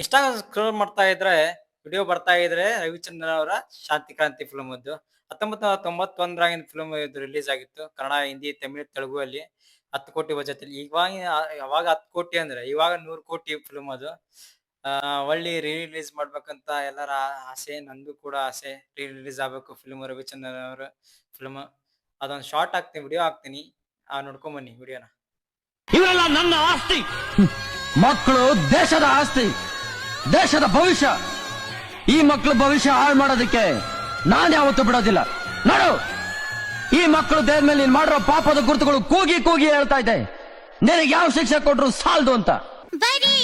Insta scroll ಮಾಡ್ತಾ ಇದ್ರೆ video ಬರ್ತಾ ಇದ್ರೆ ರವಿಚಂದ್ರನ್ ಅವರ ಶಾಂತಿ ಕ್ರಾಂತಿ ಫಿಲ್ಮ್ ಅದು 1991ರಾಗಿನ ಫಿಲ್ಮ್ ಇದು ರಿಲೀಸ್ ಆಗಿತ್ತು. ಕನ್ನಡ, ಹಿಂದಿ, ತಮಿಳ್, ತೆಲುಗು ಅಲ್ಲಿ 10 ಕೋಟಿ ಬಜೆಟ್ ಅಲ್ಲಿ. ಅವಾಗ 10 ಕೋಟಿ ಅಂದ್ರೆ ಇವಾಗ 100 ಕೋಟಿ ಫಿಲ್ಮ್ ಅದು. ಒಳ್ಳಿ ರಿಲೀಸ್ ಮಾಡ್ಬೇಕಂತ ಎಲ್ಲರ ಆಸೆ, ನಂದು ಕೂಡ ಆಸೆ. ರಿಲೀಸ್ ಆಗ್ಬೇಕು ಫಿಲ್ಮ್ ರವಿಚಂದ್ರನ್ ಅವರ ಫಿಲ್ಮ್. ಅದೊಂದು ಶಾರ್ಟ್ ಹಾಕ್ತೀನಿ, ವಿಡಿಯೋ ಹಾಕ್ತೀನಿ, ನೋಡ್ಕೊಂಡ್ ಬನ್ನಿ ವಿಡಿಯೋನ. ಇವರೆಲ್ಲ ನನ್ನ ಆಸ್ತಿ. ಮಕ್ಕಳು ದೇಶದ ಆಸ್ತಿ, ದೇಶದ ಭವಿಷ್ಯ. ಈ ಮಕ್ಕಳು ಭವಿಷ್ಯ ಹಾಳು ಮಾಡೋದಕ್ಕೆ ನಾನು ಯಾವತ್ತೂ ಬಿಡೋದಿಲ್ಲ. ನೋಡು, ಈ ಮಕ್ಕಳು ದೇಹ ಮೇಲೆ ನೀನ್ ಮಾಡಿರೋ ಪಾಪದ ಗುರುತುಗಳು ಕೂಗಿ ಕೂಗಿ ಹೇಳ್ತಾ ಇದೆ. ನಿನಗೆ ಯಾವ ಶಿಕ್ಷೆ ಕೊಟ್ರು ಸಾಲದು ಅಂತ. ಬರೀ